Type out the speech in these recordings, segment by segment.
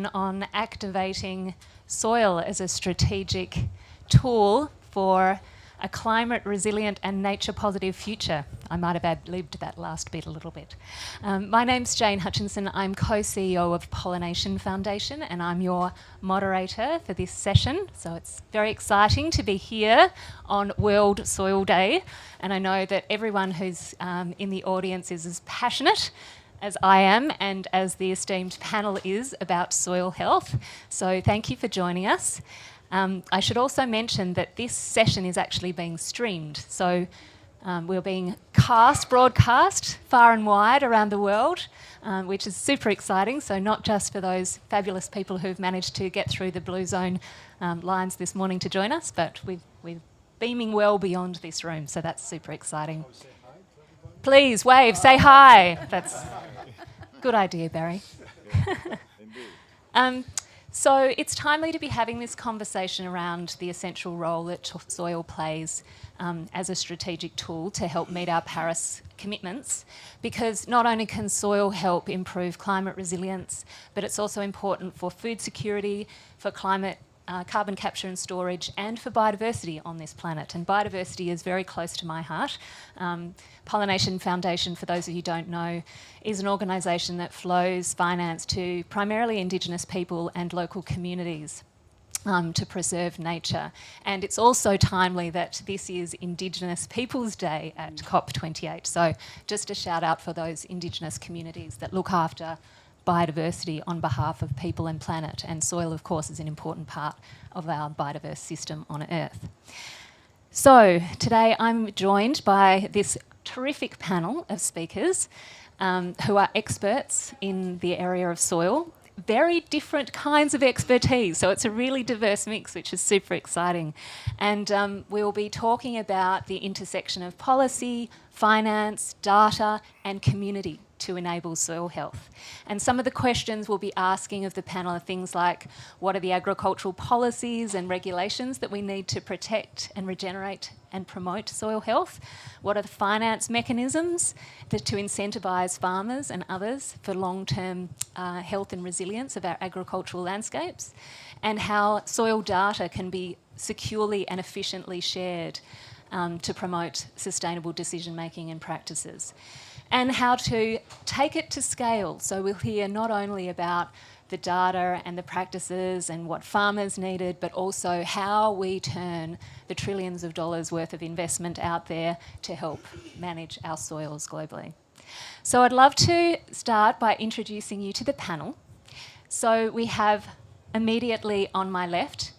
on activating soil as a strategic tool for a climate resilient and nature positive future. I might have ad-libbed that last bit a little bit. My name's Jane Hutchinson. I'm co-CEO of Pollination Foundation and I'm your moderator for this session. So it's very exciting to be here on World Soil Day. And I know that everyone who's in the audience is as passionate as I am and as the esteemed panel is about soil health. So thank you for joining us. I should also mention that this session is actually being streamed. So we're being broadcast far and wide around the world, which is super exciting. So not just for those fabulous people who've managed to get through the Blue Zone lines this morning to join us, but we're beaming well beyond this room. So that's super exciting. Please wave, say hi. That's a good idea, Barry. So it's timely to be having this conversation around the essential role that soil plays as a strategic tool to help meet our Paris commitments, because not only can soil help improve climate resilience, but it's also important for food security, for climate carbon capture and storage, and for biodiversity on this planet. And biodiversity is very close to my heart. Pollination Foundation, for those of you who don't know, is an organisation that flows finance to primarily Indigenous people and local communities to preserve nature. And it's also timely that this is Indigenous Peoples Day at COP28. So just a shout out for those Indigenous communities that look after biodiversity on behalf of people and planet, and soil of course is an important part of our biodiverse system on Earth. So today I'm joined by this terrific panel of speakers who are experts in the area of soil, very different kinds of expertise, so it's a really diverse mix, which is super exciting. And we'll be talking about the intersection of policy, finance, data and community to enable soil health. And some of the questions we'll be asking of the panel are things like, what are the agricultural policies and regulations that we need to protect and regenerate and promote soil health? What are the finance mechanisms to incentivise farmers and others for long-term health and resilience of our agricultural landscapes? And how soil data can be securely and efficiently shared to promote sustainable decision-making and practices, and how to take it to scale. So we'll hear not only about the data and the practices and what farmers needed, but also how we turn the trillions of dollars worth of investment out there to help manage our soils globally. So I'd love to start by introducing you to the panel. So we have immediately on my left,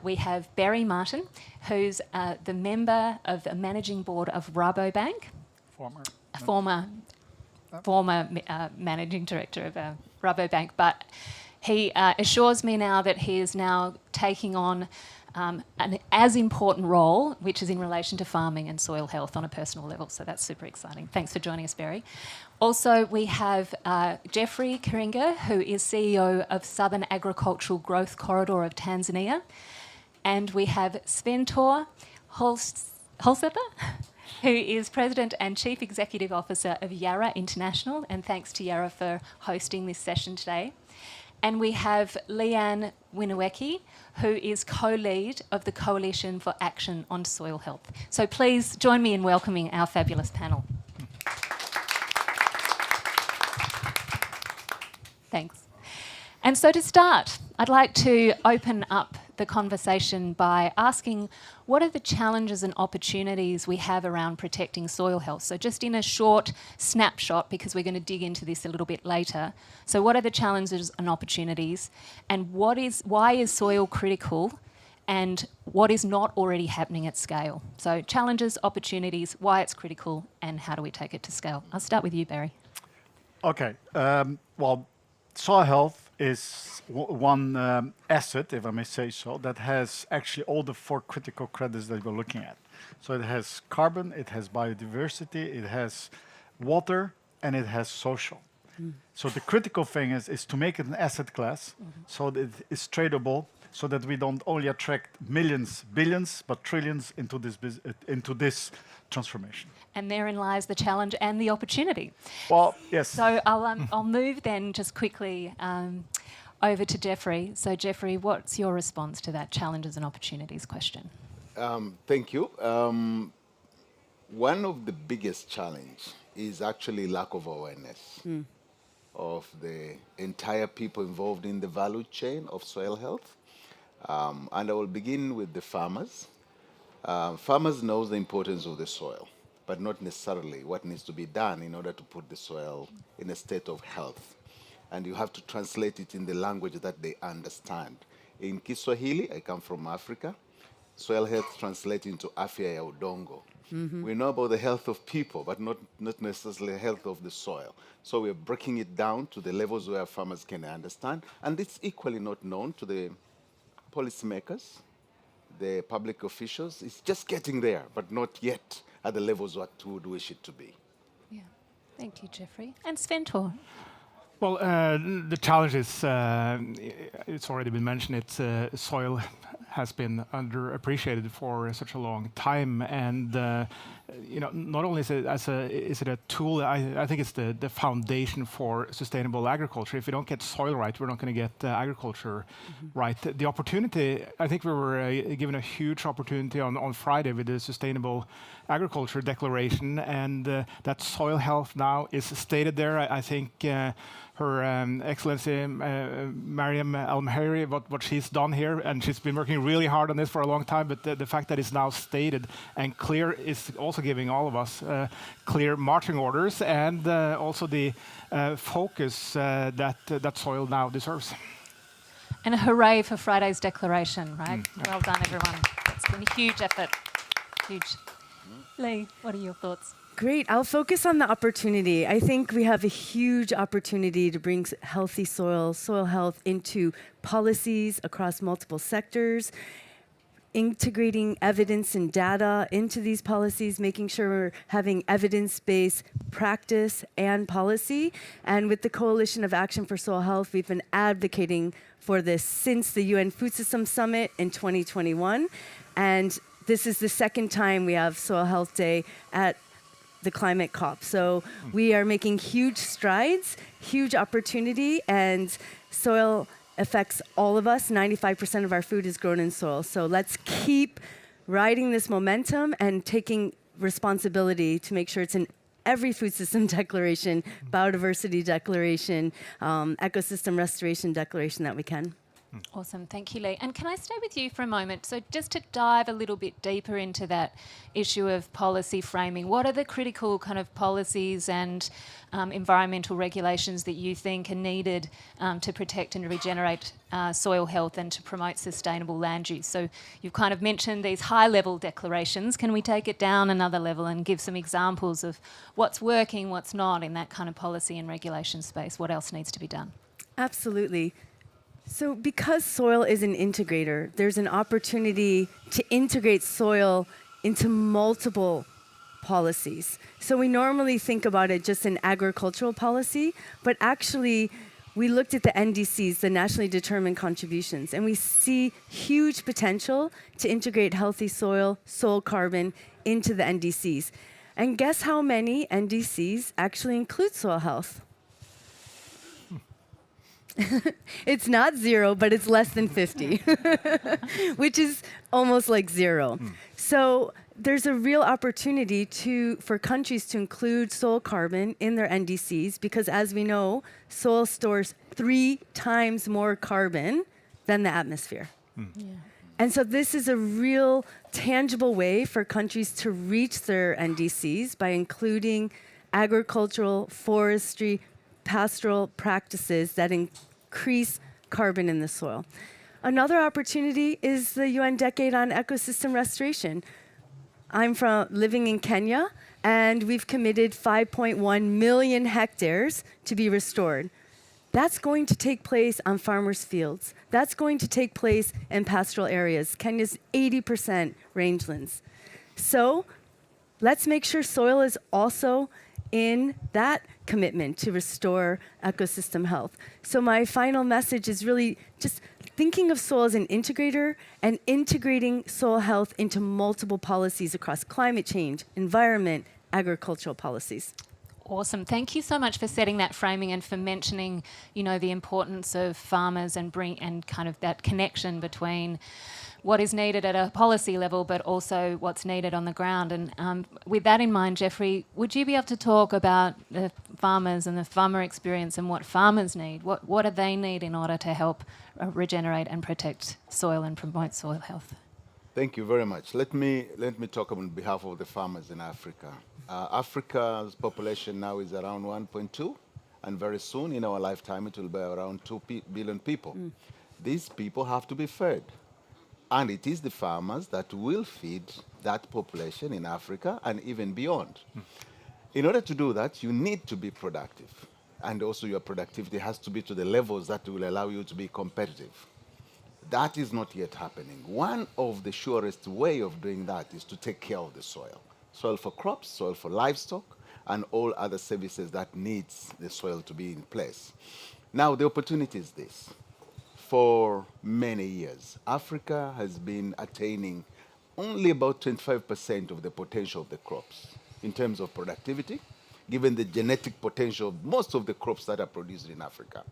we have Barry Martin, who's the member of the managing board of Rabobank. Former managing director of Rabobank, but he assures me now that he is now taking on an as important role, which is in relation to farming and soil health on a personal level. So that's super exciting. Thanks for joining us, Barry. Also, we have Jeffrey Kiringa, who is CEO of Southern Agricultural Growth Corridor of Tanzania. And we have Sventor Holsether, who is President and Chief Executive Officer of Yara International, and thanks to Yara for hosting this session today. And we have Leanne Winaweki, who is co-lead of the Coalition for Action on Soil Health. So please join me in welcoming our fabulous panel. Thanks. And so to start, I'd like to open up the conversation by asking, what are the challenges and opportunities we have around protecting soil health? So just in a short snapshot, because we're going to dig into this a little bit later. So what are the challenges and opportunities, and why is soil critical, and what is not already happening at scale? So challenges, opportunities, why it's critical, and how do we take it to scale? I'll start with you, Barry. Okay, well, soil health is one asset, if I may say so, that has actually all the four critical credits that we're looking at. So it has carbon, it has biodiversity, it has water, and it has social. So the critical thing is to make it an asset class so that it is tradable, so that we don't only attract millions, billions, but trillions into this transformation. And therein lies the challenge and the opportunity. Well, yes. So I'll move then just quickly over to Jeffrey. So Jeffrey, what's your response to that challenges and opportunities question? Thank you. One of the biggest challenge is actually lack of awareness of the entire people involved in the value chain of soil health. And I will begin with the farmers. Farmers know the importance of the soil, but not necessarily what needs to be done in order to put the soil in a state of health. And you have to translate it in the language that they understand. In Kiswahili, I come from Africa, soil health translates into afya ya udongo. We know about the health of people, but not necessarily the health of the soil. So we're breaking it down to the levels where farmers can understand. And it's equally not known to the policymakers, the public officials. It's just getting there, but not yet at the levels what we would wish it to be. Yeah. Thank you, Jeffrey. And Sventor. Well, the challenge is, it's already been mentioned, soil has been underappreciated for such a long time. And not only is it a tool, I think it's the foundation for sustainable agriculture. If we don't get soil right, we're not going to get agriculture right. The opportunity, I think we were given a huge opportunity on Friday with the Sustainable Agriculture Declaration, and that soil health now is stated there. I think Her Excellency Mariam Al-Mahiri, what she's done here, and she's been working really hard on this for a long time, but the fact that it's now stated and clear is also giving all of us clear marching orders and also the focus that soil now deserves. And a hooray for Friday's declaration, right? Well done, everyone. It's been a huge effort. Huge. Lee, what are your thoughts? Great. I'll focus on the opportunity. I think we have a huge opportunity to bring healthy soil health into policies across multiple sectors, integrating evidence and data into these policies, making sure we're having evidence-based practice and policy. And with the Coalition of Action for Soil Health, we've been advocating for this since the UN Food Systems Summit in 2021. And this is the second time we have Soil Health Day at the Climate COP. So we are making huge strides, huge opportunity, and soil affects all of us. 95% of our food is grown in soil. So let's keep riding this momentum and taking responsibility to make sure it's in every food system declaration, biodiversity declaration, ecosystem restoration declaration that we can. Awesome. Thank you, Lee. And can I stay with you for a moment? So just to dive a little bit deeper into that issue of policy framing, what are the critical kind of policies and environmental regulations that you think are needed to protect and regenerate soil health and to promote sustainable land use? So you've kind of mentioned these high-level declarations. Can we take it down another level and give some examples of what's working, what's not in that kind of policy and regulation space? What else needs to be done? Absolutely. So because soil is an integrator, there's an opportunity to integrate soil into multiple policies. So we normally think about it just in agricultural policy, but actually we looked at the NDCs, the nationally determined contributions, and we see huge potential to integrate healthy soil carbon into the NDCs. And guess how many NDCs actually include soil health? It's not 0, but it's less than 50, which is almost like 0. So there's a real opportunity for countries to include soil carbon in their NDCs because, as we know, soil stores 3 times more carbon than the atmosphere. Yeah. And so this is a real tangible way for countries to reach their NDCs by including agricultural, forestry, pastoral practices that increase carbon in the soil. Another opportunity is the UN Decade on Ecosystem Restoration. I'm living in Kenya, and we've committed 5.1 million hectares to be restored. That's going to take place on farmers' fields. That's going to take place in pastoral areas. Kenya's 80% rangelands. So let's make sure soil is also in that commitment to restore ecosystem health. So my final message is really just thinking of soil as an integrator and integrating soil health into multiple policies across climate change, environment, agricultural policies. Awesome. Thank you so much for setting that framing and for mentioning, the importance of farmers and kind of that connection between what is needed at a policy level, but also what's needed on the ground. And with that in mind, Jeffrey, would you be able to talk about the farmers and the farmer experience and what farmers need? What do they need in order to help regenerate and protect soil and promote soil health? Thank you very much. Let me talk on behalf of the farmers in Africa. Africa's population now is around 1.2, and very soon, in our lifetime, it will be around 2 billion people. These people have to be fed. And it is the farmers that will feed that population in Africa and even beyond. In order to do that, you need to be productive. And also your productivity has to be to the levels that will allow you to be competitive. That is not yet happening. One of the surest way of doing that is to take care of the soil. Soil for crops, soil for livestock, and all other services that needs the soil to be in place. Now, the opportunity is this. For many years, Africa has been attaining only about 25% of the potential of the crops in terms of productivity, given the genetic potential of most of the crops that are produced in Africa.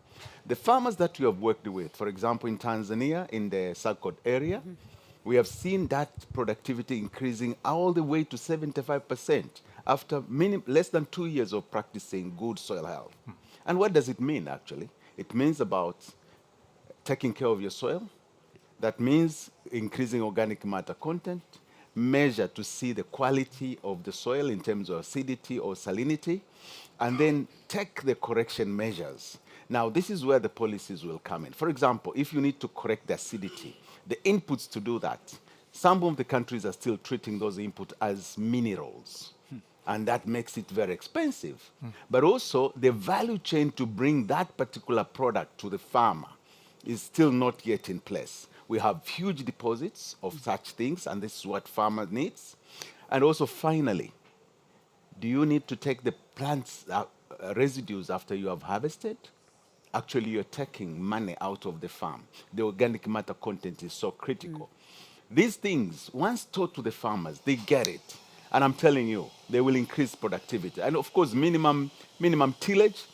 The farmers that we have worked with, for example, in Tanzania, in the Sakot area, we have seen that productivity increasing all the way to 75% after less than 2 years of practicing good soil health. And what does it mean, actually? It means about taking care of your soil. That means increasing organic matter content, measure to see the quality of the soil in terms of acidity or salinity, and then take the correction measures. Now, this is where the policies will come in. For example, if you need to correct the acidity, the inputs to do that, some of the countries are still treating those inputs as minerals. And that makes it very expensive. But also, the value chain to bring that particular product to the farmer is still not yet in place. We have huge deposits of such things, and this is what farmer needs. And also, finally, do you need to take the plant's residues after you have harvested? Actually, you're taking money out of the farm. The organic matter content is so critical. These things, once taught to the farmers, they get it. And I'm telling you, they will increase productivity. And of course, minimum tillage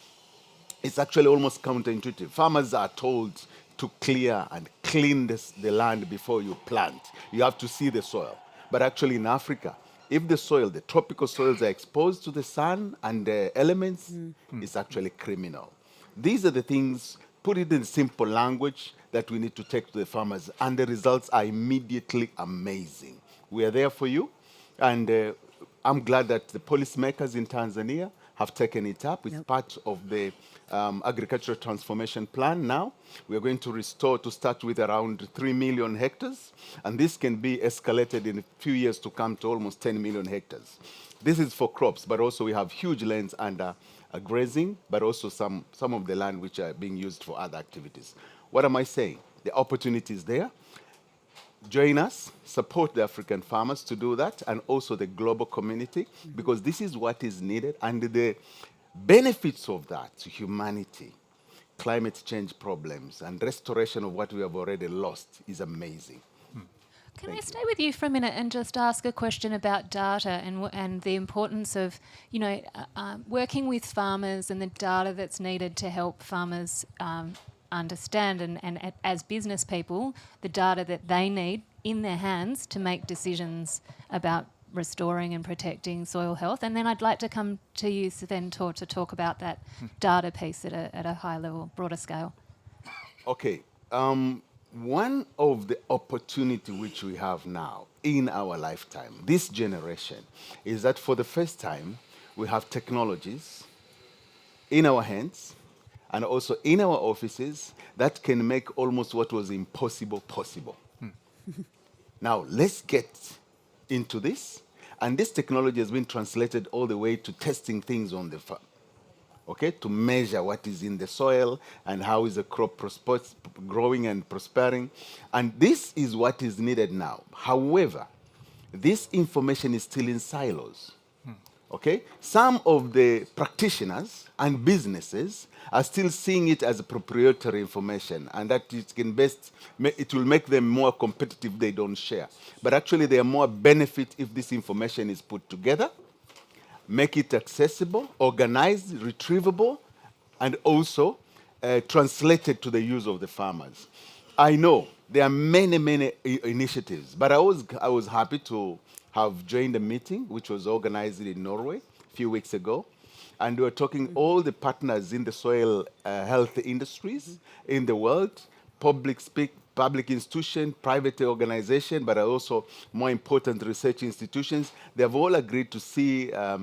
is actually almost counterintuitive. Farmers are told to clear and clean the land before you plant. You have to see the soil. But actually in Africa, if the soil, the tropical soils are exposed to the sun and the elements, it's actually criminal. These are the things, put it in simple language, that we need to take to the farmers, and the results are immediately amazing. We are there for you, and I'm glad that the policymakers in Tanzania have taken it up. It's part of the agricultural transformation plan now. We are going to start with around 3 million hectares, and this can be escalated in a few years to come to almost 10 million hectares. This is for crops, but also we have huge lands under grazing, but also some of the land which are being used for other activities. What am I saying? The opportunity is there. Join us, support the African farmers to do that, and also the global community, because this is what is needed, and the benefits of that to humanity, climate change problems, and restoration of what we have already lost is amazing. Can I stay with you for a minute and just ask a question about data and the importance of, working with farmers and the data that's needed to help farmers understand and as business people, the data that they need in their hands to make decisions about restoring and protecting soil health. And then I'd like to come to you, Sventor, to talk about that data piece at a high level, broader scale. Okay. One of the opportunity which we have now in our lifetime, this generation, is that for the first time, we have technologies in our hands and also in our offices that can make almost what was impossible possible. Now, let's get into this. And this technology has been translated all the way to testing things on the farm. Okay, to measure what is in the soil and how is the crop growing and prospering. And this is what is needed now. However, this information is still in silos. Okay, some of the practitioners and businesses are still seeing it as proprietary information, and that it will make them more competitive if they don't share. But actually, there are more benefits if this information is put together, make it accessible, organized, retrievable, and also translated to the use of the farmers. I know there are many initiatives, but I was happy to have joined a meeting which was organized in Norway a few weeks ago. And we were talking all the partners in the soil health industries in the world, public institutions, private organizations, but also more important research institutions. They have all agreed to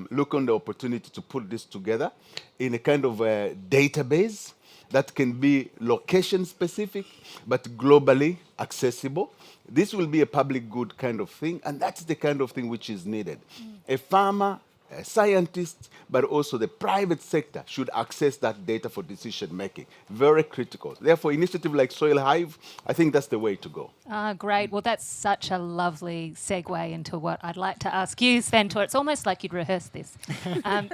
look on the opportunity to put this together in a kind of a database that can be location specific, but globally accessible. This will be a public good kind of thing, and that's the kind of thing which is needed. A farmer, a scientist, but also the private sector should access that data for decision making. Very critical. Therefore, initiative like Soil Hive, I think that's the way to go. Great. Well, that's such a lovely segue into what I'd like to ask you, Sven Tore. It's almost like you'd rehearsed this.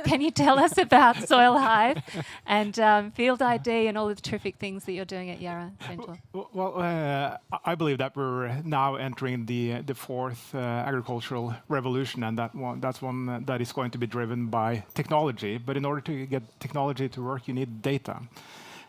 Can you tell us about Soil Hive and Field ID and all the terrific things that you're doing at Yara, Sven Tore? Well, I believe that we're now entering the fourth agricultural revolution, and that's one that is going to be driven by technology. But in order to get technology to work, you need data.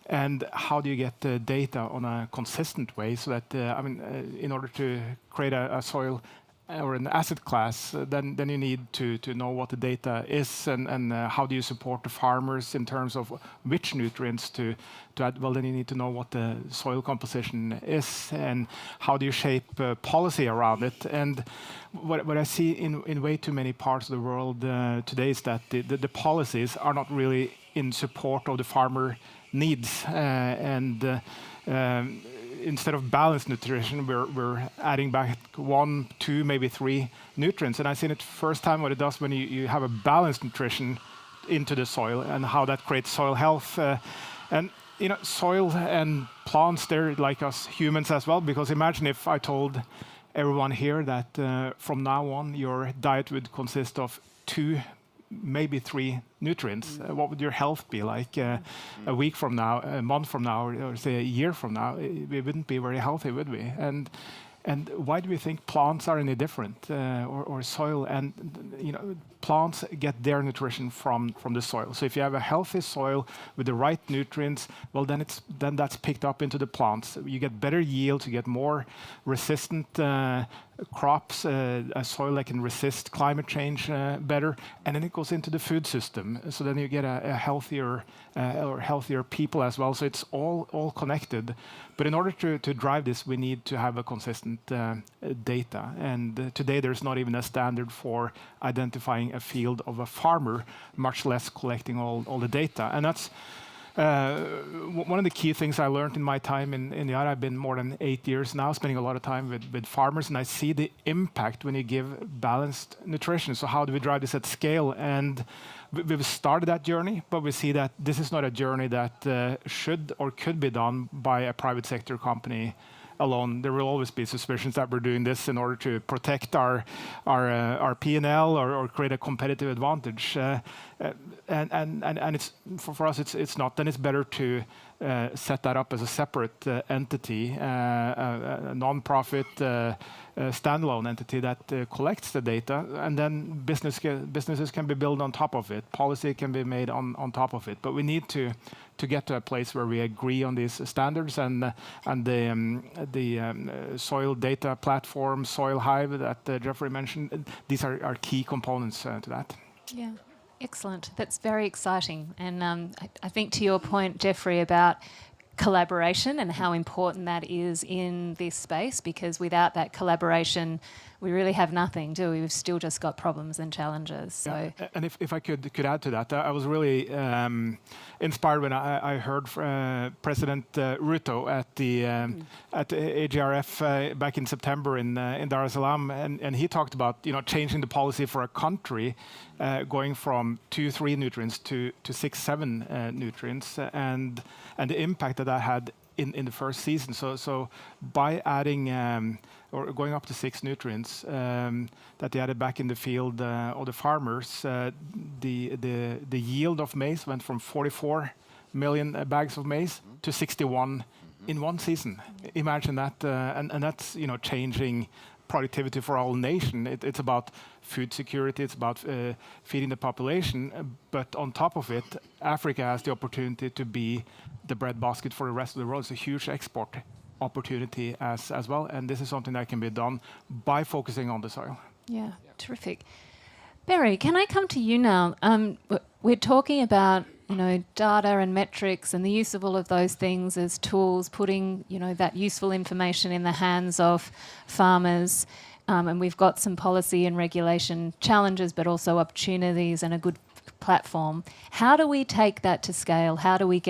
And how do you get the data on a consistent way so that, in order to create a soil or an asset class, then you need to know what the data is and how do you support the farmers in terms of which nutrients to add. Well, then you need to know what the soil composition is and how do you shape policy around it. And what I see in way too many parts of the world today is that the policies are not really in support of the farmer needs. Instead of balanced nutrition, we're adding back 1, 2, maybe 3 nutrients. And I've seen it first time what it does when you have a balanced nutrition into the soil and how that creates soil health. And soil and plants, they're like us humans as well, because imagine if I told everyone here that from now on your diet would consist of 2, maybe 3 nutrients. What would your health be like a week from now, a month from now, or say a year from now? We wouldn't be very healthy, would we? And why do we think plants are any different, or soil? And plants get their nutrition from the soil. So if you have a healthy soil with the right nutrients, well, then that's picked up into the plants. You get better yields, you get more resistant crops, a soil that can resist climate change better, and then it goes into the food system. So then you get a healthier or healthier people as well. So it's all connected. But in order to drive this, we need to have a consistent data. And today there's not even a standard for identifying a field of a farmer, much less collecting all the data. And that's one of the key things I learned in my time in Yara. I've been more than 8 years now, spending a lot of time with farmers, and I see the impact when you give balanced nutrition. So how do we drive this at scale? And we've started that journey, but we see that this is not a journey that should or could be done by a private sector company alone. There will always be suspicions that we're doing this in order to protect our P&L or create a competitive advantage. And it's for us, it's not. Then it's better to set that up as a separate entity, a non-profit standalone entity that collects the data, and then businesses can be built on top of it. Policy can be made on top of it. But we need to get to a place where we agree on these standards, and the soil data platform, Soil Hive that Jeffrey mentioned, these are key components to that. Yeah. Excellent. That's very exciting. And I think to your point, Jeffrey, about collaboration and how important that is in this space, because without that collaboration, we really have nothing, do we? We've still just got problems and challenges. So. Yeah. And if I could add to that, I was really inspired when I heard President Ruto at the AGRF back in September in Dar es Salaam, and he talked about changing the policy for a country, going from 2-3 nutrients to 6-7 nutrients, and the impact that had in the first season. So by adding or going up to 6 nutrients that they added back in the field of the farmers, the yield of maize went from 44 million bags of maize to 61 in one season. Imagine that, and that's changing productivity for our nation. It's about food security, it's about feeding the population, but on top of it, Africa has the opportunity to be the breadbasket for the rest of the world. It's a huge export opportunity as well, and this is something that can be done by focusing on the soil. Yeah, terrific. Barry, can I come to you now? We're talking about, data and metrics and the use of all of those things as tools, putting, that useful information in the hands of farmers. And we've got some policy and regulation challenges, but also opportunities and a good platform. How do we take that to scale? How do we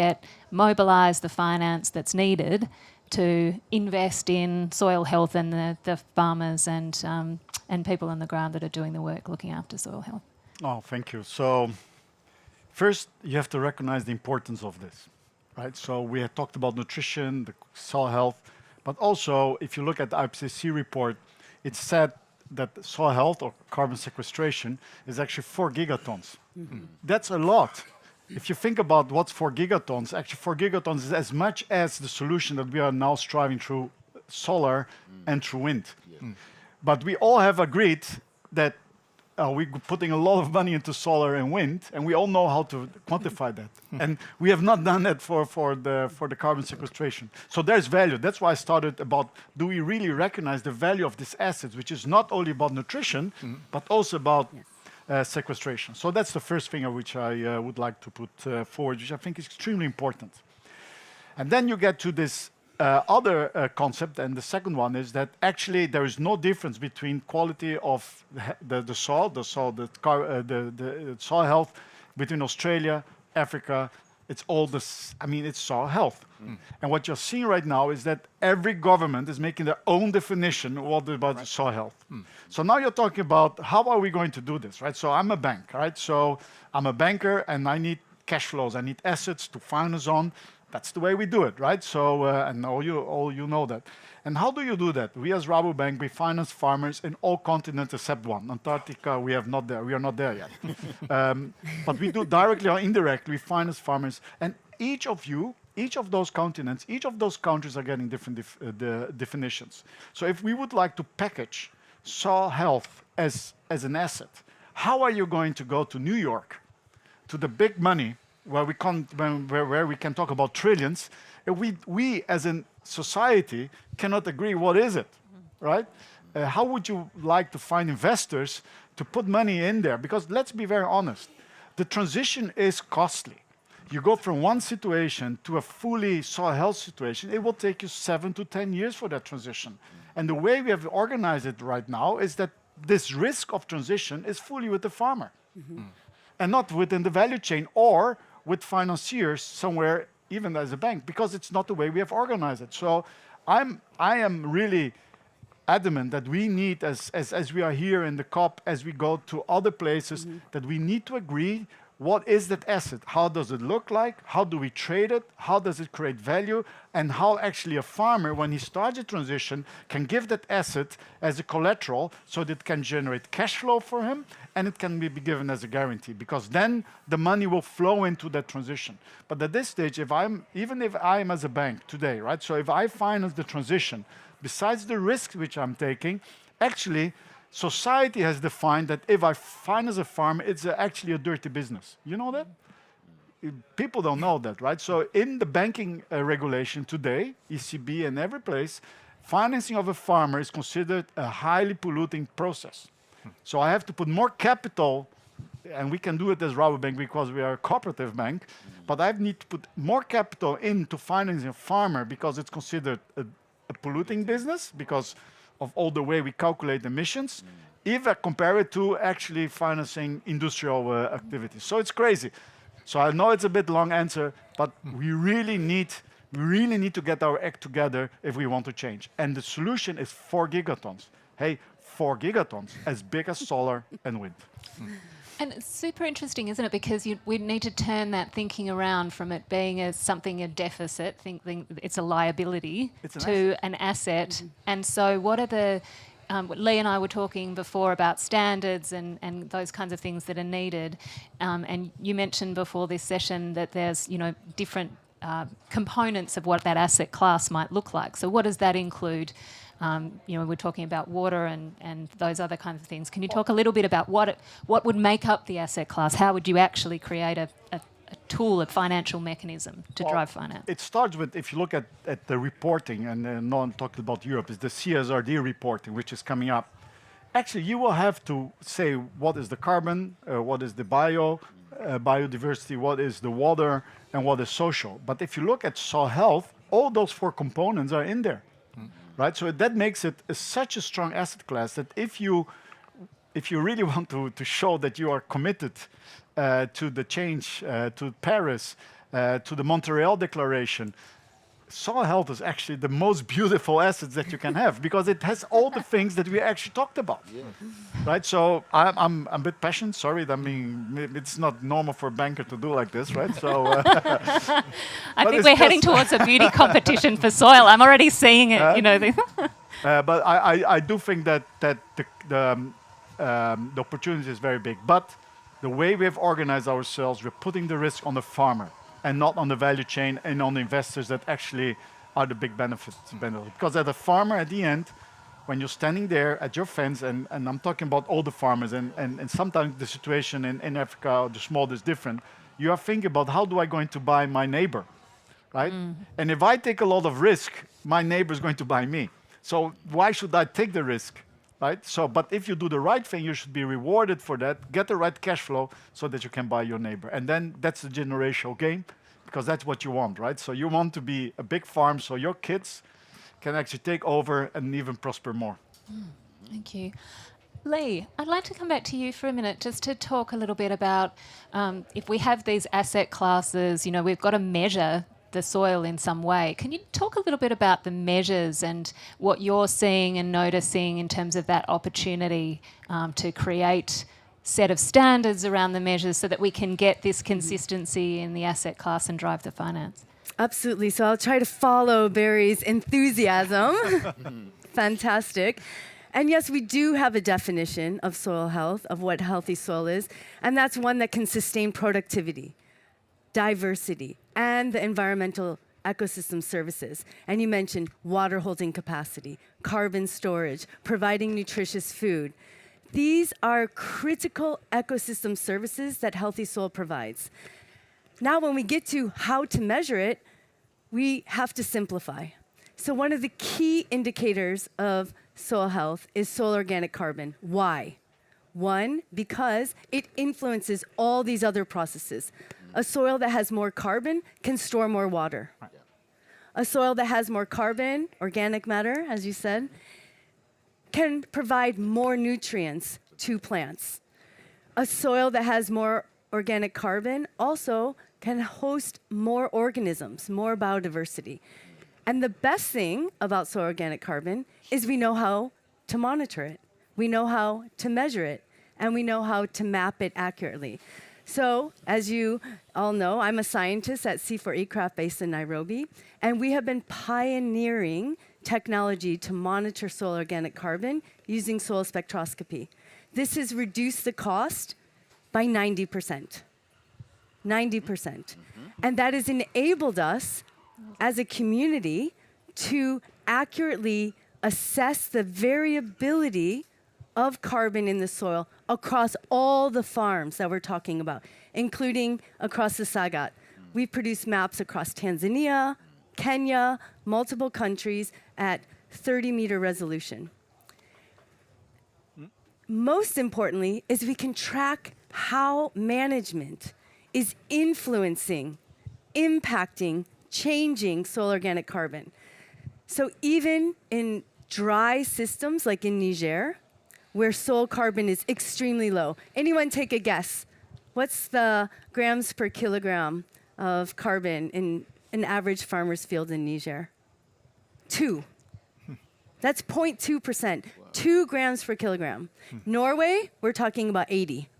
mobilise the finance that's needed to invest in soil health and the farmers and people on the ground that are doing the work looking after soil health? Oh, thank you. So first, you have to recognize the importance of this, right? So we had talked about nutrition, the soil health, but also if you look at the IPCC report, it said that soil health or carbon sequestration is actually 4 gigatons. That's a lot. If you think about what's 4 gigatons, actually 4 gigatons is as much as the solution that we are now striving through solar and through wind. But we all have agreed that we're putting a lot of money into solar and wind, and we all know how to quantify that. And we have not done that for the carbon sequestration. So there's value. That's why I started about, do we really recognize the value of these assets, which is not only about nutrition, but also about sequestration. So that's the first thing which I would like to put forward, which I think is extremely important. And then you get to this other concept, and the second one is that actually there is no difference between quality of the soil, the soil health between Australia, Africa. It's all this. I mean, it's soil health. And what you're seeing right now is that every government is making their own definition about the soil health. So now you're talking about how are we going to do this, right? So I'm a bank, right? So I'm a banker, and I need cash flows. I need assets to finance on. That's the way we do it, right? So, and all you know that. And how do you do that? We as Rabobank, we finance farmers in all continents except one. Antarctica, we are not there yet. But we do directly or indirectly, we finance farmers. And each of those continents, each of those countries are getting different definitions. So if we would like to package soil health as an asset, how are you going to go to New York, to the big money, where we can talk about trillions, if we as a society cannot agree what is it, right? How would you like to find investors to put money in there? Because let's be very honest, the transition is costly. You go from one situation to a fully soil health situation, it will take you 7 to 10 years for that transition. And the way we have organized it right now is that this risk of transition is fully with the farmer and not within the value chain or with financiers somewhere, even as a bank, because it's not the way we have organized it. So I am really adamant that we need, as we are here in the COP, as we go to other places, that we need to agree what is that asset? How does it look like? How do we trade it? How does it create value? And how actually a farmer, when he starts a transition, can give that asset as a collateral so that it can generate cash flow for him and it can be given as a guarantee, because then the money will flow into that transition. But at this stage, even if I am as a bank today, right? So if I finance the transition, besides the risk which I'm taking, actually, society has defined that if I finance a farm, it's actually a dirty business. You know that? People don't know that, right? So in the banking regulation today, ECB and every place, financing of a farmer is considered a highly polluting process. So I have to put more capital, and we can do it as Rabobank because we are a cooperative bank, but I need to put more capital into financing a farmer because it's considered a polluting business because of all the way we calculate emissions, if I compare it to actually financing industrial activities. So it's crazy. So I know it's a bit long answer, but we really need to get our act together if we want to change. And the solution is 4 gigatons. Hey, 4 gigatons, as big as solar and wind. And it's super interesting, isn't it? Because we need to turn that thinking around from it being a deficit, thinking it's a liability, an asset. And so what are the... Lee and I were talking before about standards and those kinds of things that are needed. And you mentioned before this session that there's, different components of what that asset class might look like. So what does that include? We're talking about water and those other kinds of things. Can you talk a little bit about what would make up the asset class? How would you actually create a tool, a financial mechanism to drive finance? It starts with, if you look at the reporting, and no one talked about Europe, is the CSRD reporting, which is coming up. Actually, you will have to say what is the carbon, what is the biodiversity, what is the water, and what is social. But if you look at soil health, all those 4 components are in there, right? So that makes it such a strong asset class that if you really want to show that you are committed to the change, to Paris, to the Montreal Declaration, soil health is actually the most beautiful assets that you can have because it has all the things that we actually talked about, right? So I'm a bit passionate. Sorry, I mean it's not normal for a banker to do like this, right? So I think we're heading towards a beauty competition for soil. I'm already seeing it. But I do think that the opportunity is very big. But the way we have organized ourselves, we're putting the risk on the farmer and not on the value chain and on the investors that actually are the big benefits. Because as a farmer, at the end, when you're standing there at your fence, and I'm talking about all the farmers, and sometimes the situation in Africa or the small is different, you are thinking about how do I going to buy my neighbor, right? And if I take a lot of risk, my neighbor is going to buy me. So why should I take the risk? Right? So, but if you do the right thing, you should be rewarded for that, get the right cash flow so that you can buy your neighbor. And then that's the generational game because that's what you want, right? So you want to be a big farm so your kids can actually take over and even prosper more. Thank you. Lee, I'd like to come back to you for a minute just to talk a little bit about if we have these asset classes, we've got to measure the soil in some way. Can you talk a little bit about the measures and what you're seeing and noticing in terms of that opportunity to create set of standards around the measures so that we can get this consistency in the asset class and drive the finance? Absolutely. So I'll try to follow Barry's enthusiasm. Fantastic. And yes, we do have a definition of soil health, of what healthy soil is, and that's one that can sustain productivity, diversity, and the environmental ecosystem services. And you mentioned water holding capacity, carbon storage, providing nutritious food. These are critical ecosystem services that Healthy Soil provides. Now, when we get to how to measure it, we have to simplify. So one of the key indicators of soil health is soil organic carbon. Why? One, because it influences all these other processes. A soil that has more carbon can store more water. A soil that has more carbon, organic matter, as you said, can provide more nutrients to plants. A soil that has more organic carbon also can host more organisms, more biodiversity. And the best thing about soil organic carbon is we know how to monitor it. We know how to measure it, and we know how to map it accurately. So, as you all know, I'm a scientist at C4E Craft based in Nairobi, and we have been pioneering technology to monitor soil organic carbon using soil spectroscopy. This has reduced the cost by 90%. 90%. And that has enabled us as a community to accurately assess the variability of carbon in the soil across all the farms that we're talking about, including across the Sagat. We produce maps across Tanzania, Kenya, multiple countries at 30-meter resolution. Most importantly is we can track how management is influencing, impacting, changing soil organic carbon. So even in dry systems like in Niger, where soil carbon is extremely low. Anyone take a guess? What's the grams per kilogram of carbon in an average farmer's field in Niger? 2. That's 0.2%. 2 grams per kilogram. Norway, we're talking about 80.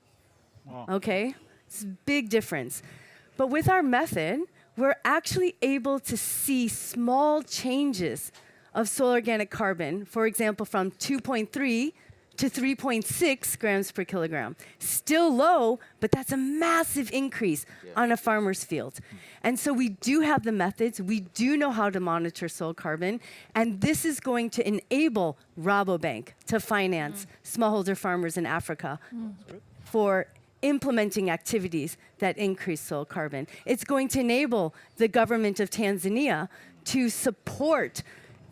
Wow. Okay? It's a big difference. But with our method, we're actually able to see small changes of soil organic carbon, for example, from 2.3 to 3.6 grams per kilogram. Still low, but that's a massive increase on a farmer's field. And so we do have the methods, we do know how to monitor soil carbon, and this is going to enable Rabobank to finance smallholder farmers in Africa for implementing activities that increase soil carbon. It's going to enable the government of Tanzania to support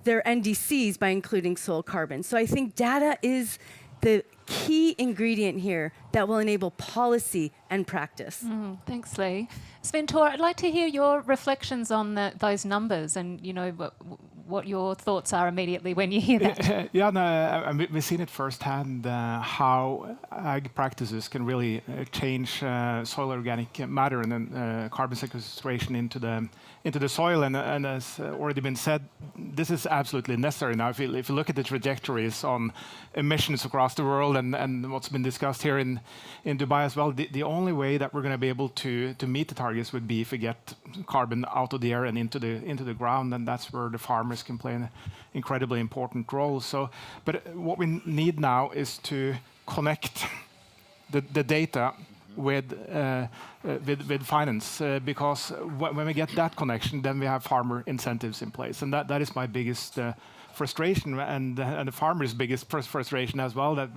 their NDCs by including soil carbon. So I think data is the key ingredient here that will enable policy and practice. Thanks, Lee. Sven Tor, I'd like to hear your reflections on those numbers and what your thoughts are immediately when you hear that. Yeah, no, we've seen it firsthand how ag practices can really change soil organic matter and then carbon sequestration into the soil. And as already been said, this is absolutely necessary now. If you look at the trajectories on emissions across the world and what's been discussed here in Dubai as well, the only way that we're going to be able to meet the targets would be if we get carbon out of the air and into the ground, and that's where the farmers can play an incredibly important role. So, but what we need now is to connect the data with finance, because when we get that connection, then we have farmer incentives in place, and that is my biggest frustration, and the farmer's biggest frustration as well. That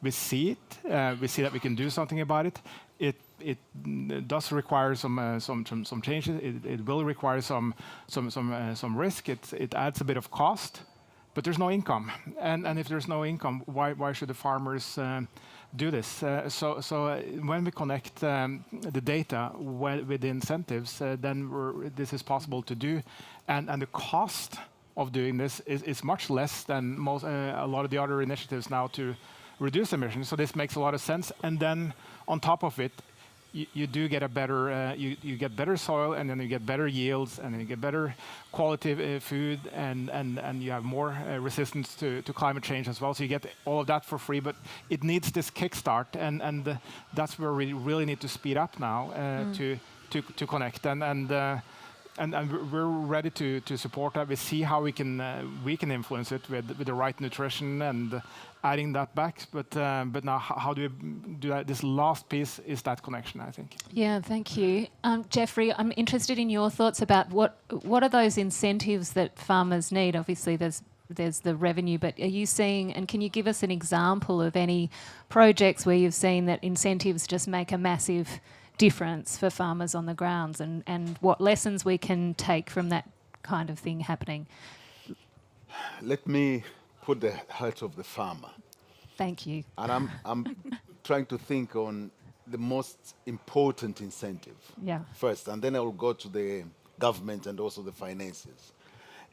we see it, we see that we can do something about it. It does require some changes. It will require some risk. It adds a bit of cost, but there's no income. And if there's no income, why should the farmers do this? So when we connect the data with the incentives, then this is possible to do, and the cost of doing this is much less than a lot of the other initiatives now to reduce emissions. So this makes a lot of sense. And then on top of it, you do get a better, you get better soil, and then you get better yields, and then you get better quality food, and you have more resistance to climate change as well. So you get all of that for free, but it needs this kickstart, and that's where we really need to speed up now to connect, and we're ready to support that. We see how we can influence it with the right nutrition and adding that back. But now, how do we do that? This last piece is that connection, I think. Yeah, thank you, Jeffrey. I'm interested in your thoughts about what are those incentives that farmers need. Obviously, there's the revenue, but are you seeing, and can you give us an example of any projects where you've seen that incentives just make a massive difference for farmers on the grounds, and what lessons we can take from that kind of thing happening? Let me put the heart of the farmer. Thank you. And I'm trying to think on the most important incentive first, and then I will go to the government and also the finances.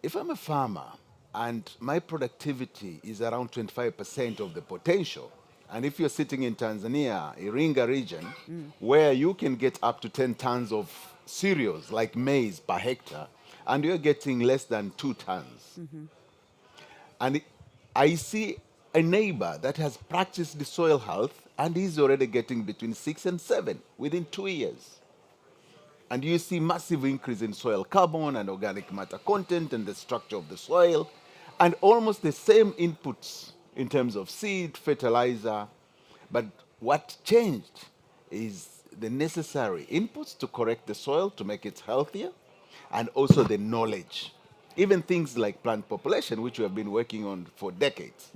If I'm a farmer and my productivity is around 25% of the potential, and if you're sitting in Tanzania, Iringa region, where you can get up to 10 tons of cereals like maize per hectare, and you're getting less than 2 tons. And I see a neighbor that has practiced the soil health, and he's already getting between 6 and 7 within 2 years. And you see massive increase in soil carbon and organic matter content and the structure of the soil, and almost the same inputs in terms of seed, fertilizer. But what changed is the necessary inputs to correct the soil, to make it healthier, and also the knowledge. Even things like plant population, which we have been working on for decades.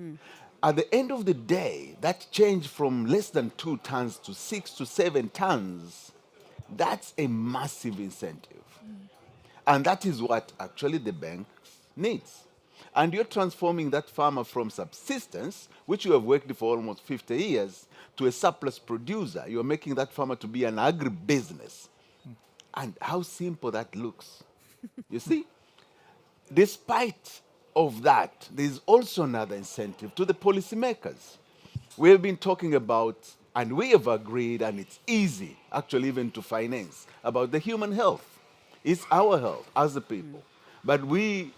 At the end of the day, that change from less than 2 tons to 6 to 7 tons, that's a massive incentive. And that is what actually the bank needs. And you're transforming that farmer from subsistence, which you have worked for almost 50 years, to a surplus producer. You're making that farmer to be an agribusiness. And how simple that looks. You see? Despite of that, there's also another incentive to the policymakers. We have been talking about, and we have agreed, and it's easy, actually, even to finance, about the human health. It's our health as a people. But we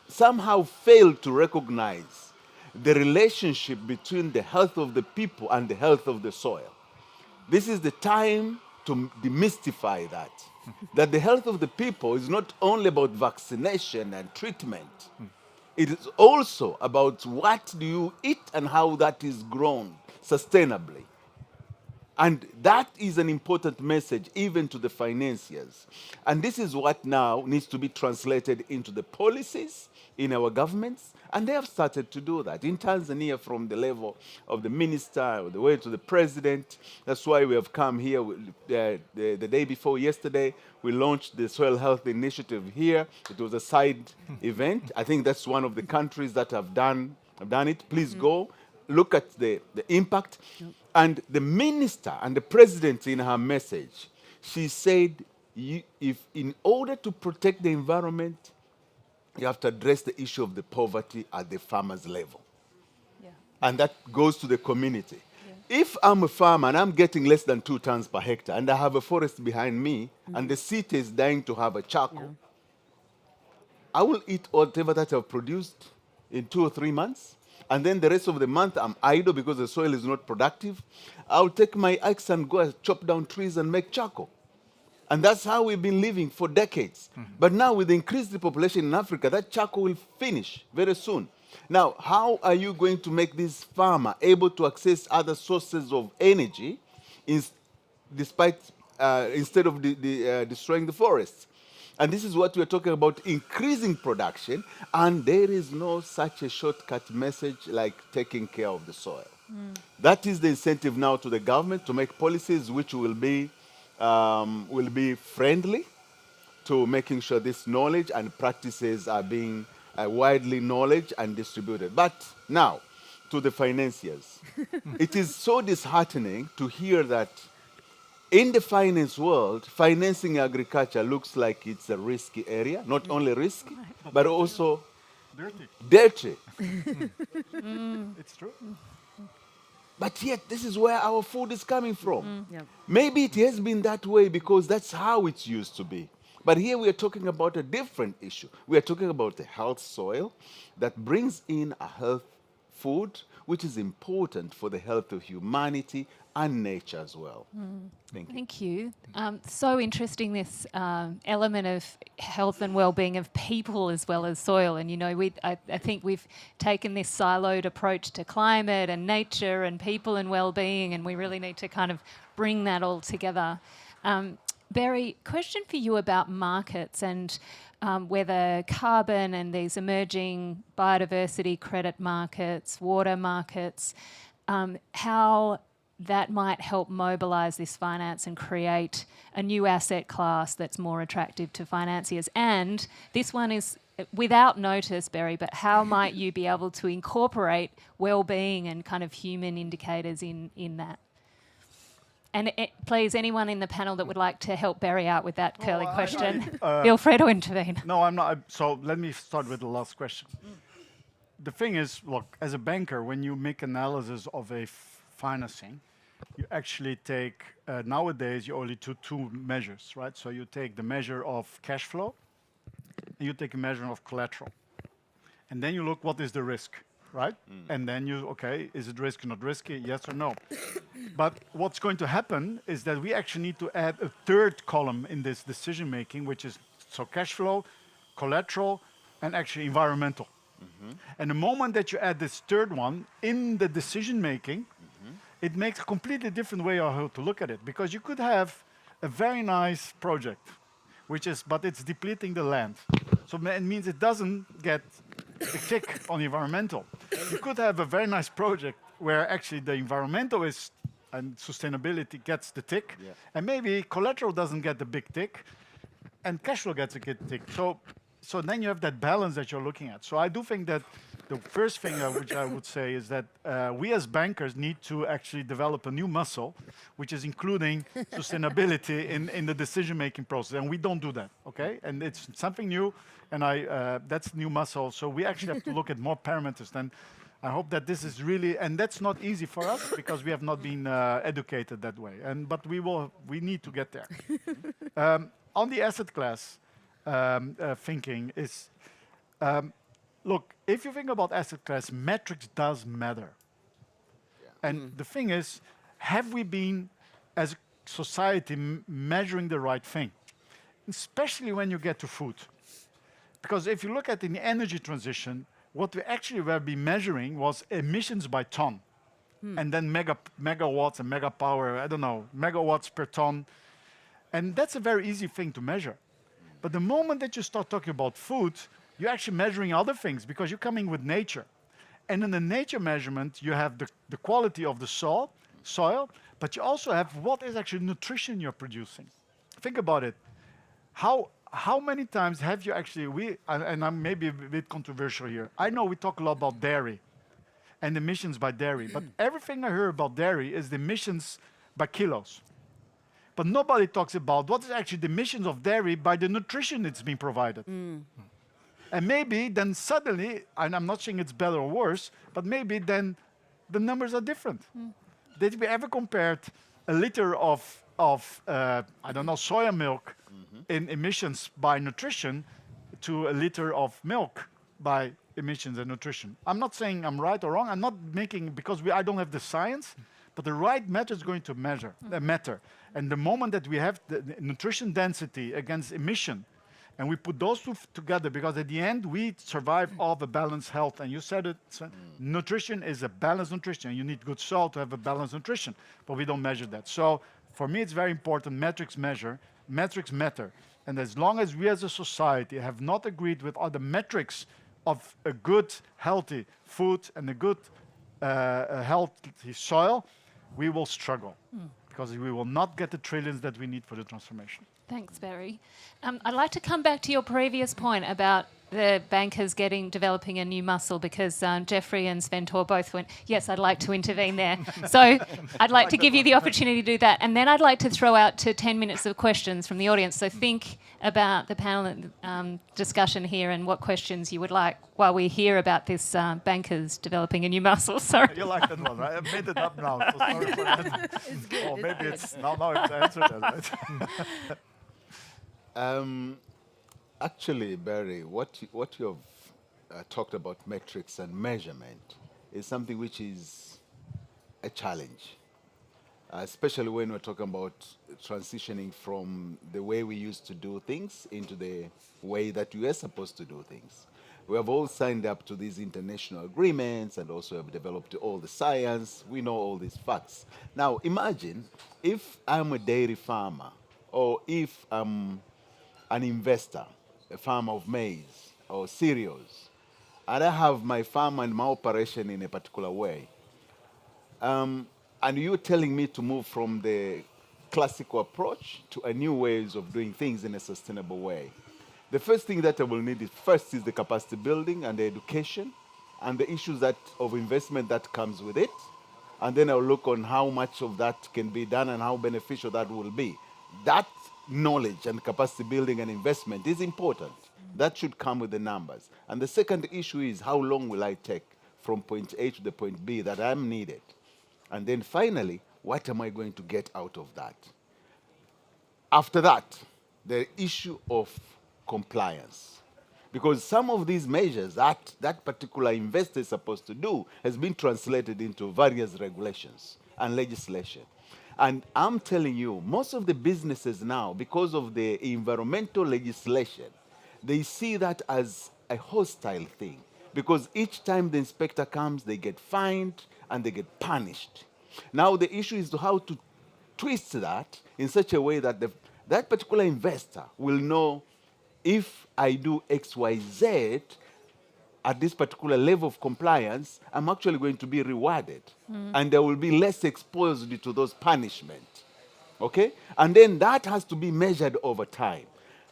somehow fail to recognize the relationship between the health of the people and the health of the soil. This is the time to demystify that the health of the people is not only about vaccination and treatment. It is also about what do you eat and how that is grown sustainably. And that is an important message even to the financiers. And this is what now needs to be translated into the policies in our governments. And they have started to do that. In Tanzania, from the level of the minister all the way to the president. That's why we have come here. The day before yesterday, we launched the Soil Health Initiative here. It was a side event. I think that's one of the countries that have done it. Please go. Look at the impact. And the minister and the president in her message, she said, if in order to protect the environment, you have to address the issue of the poverty at the farmer's level. Yeah. And that goes to the community. If I'm a farmer and I'm getting less than 2 tons per hectare and I have a forest behind me and the city is dying to have a charcoal, I will eat whatever that I've produced in 2 or 3 months. And then the rest of the month I'm idle because the soil is not productive. I'll take my axe and go and chop down trees and make charcoal. And that's how we've been living for decades. But now with the increased population in Africa, that charcoal will finish very soon. Now, how are you going to make this farmer able to access other sources of energy instead of destroying the forests? And this is what we're talking about, increasing production, and there is no such a shortcut message like taking care of the soil. That is the incentive now to the government to make policies which will be friendly to making sure this knowledge and practices are being widely knowledge and distributed. But now, to the financiers, it is so disheartening to hear that in the finance world, financing agriculture looks like it's a risky area, not only risky, but also dirty. It's true. But yet, this is where our food is coming from. Maybe it has been that way because that's how it used to be. But here we are talking about a different issue. We are talking about a health soil that brings in a health food, which is important for the health of humanity and nature as well. Thank you. Thank you. So interesting, this element of health and well-being of people as well as soil. And, you know, I think we've taken this siloed approach to climate and nature and people and well-being, and we really need to kind of bring that all together. Barry, question for you about markets and whether carbon and these emerging biodiversity credit markets, water markets, how that might help mobilise this finance and create a new asset class that's more attractive to financiers. And this one is without notice, Barry, but how might you be able to incorporate well-being and kind of human indicators in that? And please, anyone in the panel that would like to help Barry out with that curly question, feel free to intervene. No, I'm not. So let me start with the last question. The thing is, look, as a banker, when you make analysis of a financing, you actually take, nowadays, you only do 2 measures, right? So you take the measure of cash flow, and you take a measure of collateral. And then you look, what is the risk, right? And then you, okay, is it risky, not risky, yes or no? But what's going to happen is that we actually need to add a 3rd column in this decision-making, which is, so cash flow, collateral, and actually environmental. And the moment that you add this 3rd one in the decision-making, it makes a completely different way of how to look at it, because you could have a very nice project, but it's depleting the land. So it means it doesn't get a tick on environmental. You could have a very nice project where actually the environmental is and sustainability gets the tick, and maybe collateral doesn't get the big tick, and cash flow gets a good tick. So then you have that balance that you're looking at. So I do think that the first thing which I would say is that we as bankers need to actually develop a new muscle, which is including sustainability in the decision-making process. And we don't do that, okay? And it's something new, and that's new muscle. So we actually have to look at more parameters. And I hope that this is really, and that's not easy for us because we have not been educated that way. But we need to get there. On the asset class thinking is, look, if you think about asset class, metrics does matter. And the thing is, have we been, as a society, measuring the right thing? Especially when you get to food. Because if you look at the energy transition, what we actually were be measuring was emissions by ton. And then megawatts and mega power, I don't know, megawatts per ton. And that's a very easy thing to measure. But the moment that you start talking about food, you're actually measuring other things because you're coming with nature. And in the nature measurement, you have the quality of the soil, but you also have what is actually nutrition you're producing. Think about it. How many times have you actually, and I'm maybe a bit controversial here. I know we talk a lot about dairy and emissions by dairy, but everything I hear about dairy is the emissions by kilos. But nobody talks about what is actually the emissions of dairy by the nutrition it's being provided. And maybe then suddenly, and I'm not saying it's better or worse, but maybe then the numbers are different. Did we ever compared a liter of I don't know, soya milk in emissions by nutrition to a liter of milk by emissions and nutrition? I'm not saying I'm right or wrong. I'm not making, because I don't have the science, but the right method is going to matter. And the moment that we have the nutrition density against emission, and we put those two together, because at the end we survive off a balanced health. And you said it, nutrition is a balanced nutrition. You need good soil to have a balanced nutrition, but we don't measure that. So for me, it's very important. Metrics matter. And as long as we as a society have not agreed with other metrics of a good, healthy food and a good, healthy soil, we will struggle because we will not get the trillions that we need for the transformation. Thanks, Barry. I'd like to come back to your previous point about the bankers developing a new muscle, because Jeffrey and Sven Tor both went, yes, I'd like to intervene there. So I'd like to give you the opportunity to do that. And then I'd like to throw out to 10 minutes of questions from the audience. So think about the panel discussion here and what questions you would like while we hear about this bankers developing a new muscle. Sorry. You like that one, right? I made it up now. So sorry for that. It's good. Or maybe it's now it's answered that, right? Actually, Barry, what you have talked about metrics and measurement is something which is a challenge, especially when we're talking about transitioning from the way we used to do things into the way that we are supposed to do things. We have all signed up to these international agreements and also have developed all the science. We know all these facts. Now, imagine if I'm a dairy farmer or if I'm an investor, a farmer of maize or cereals, and I have my farm and my operation in a particular way. And you're telling me to move from the classical approach to a new ways of doing things in a sustainable way. The first thing that I will need is the capacity building and the education and the issues of investment that comes with it. And then I'll look on how much of that can be done and how beneficial that will be. That knowledge and capacity building and investment is important. That should come with the numbers. And the second issue is how long will I take from point A to the point B that I'm needed? And then finally, what am I going to get out of that? After that, the issue of compliance. Because some of these measures that particular investor is supposed to do has been translated into various regulations and legislation. And I'm telling you, most of the businesses now, because of the environmental legislation, they see that as a hostile thing. Because each time the inspector comes, they get fined and they get punished. Now the issue is how to twist that in such a way that that particular investor will know, if I do X, Y, Z at this particular level of compliance, I'm actually going to be rewarded. And I will be less exposed to those punishments. Okay? And then that has to be measured over time.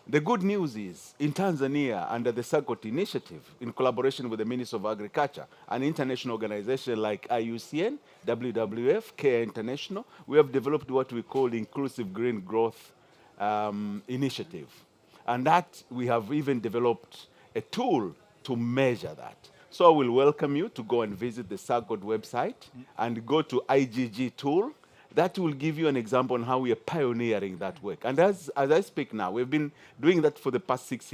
The good news is, in Tanzania, under the SAGCOT initiative, in collaboration with the Ministry of Agriculture, an international organization like IUCN, WWF, CARE International, we have developed what we call the Inclusive Green Growth Initiative. And that we have even developed a tool to measure that. So I will welcome you to go and visit the SAGCOT website and go to IGG tool. That will give you an example on how we are pioneering that work. And as I speak now, we've been doing that for the past 5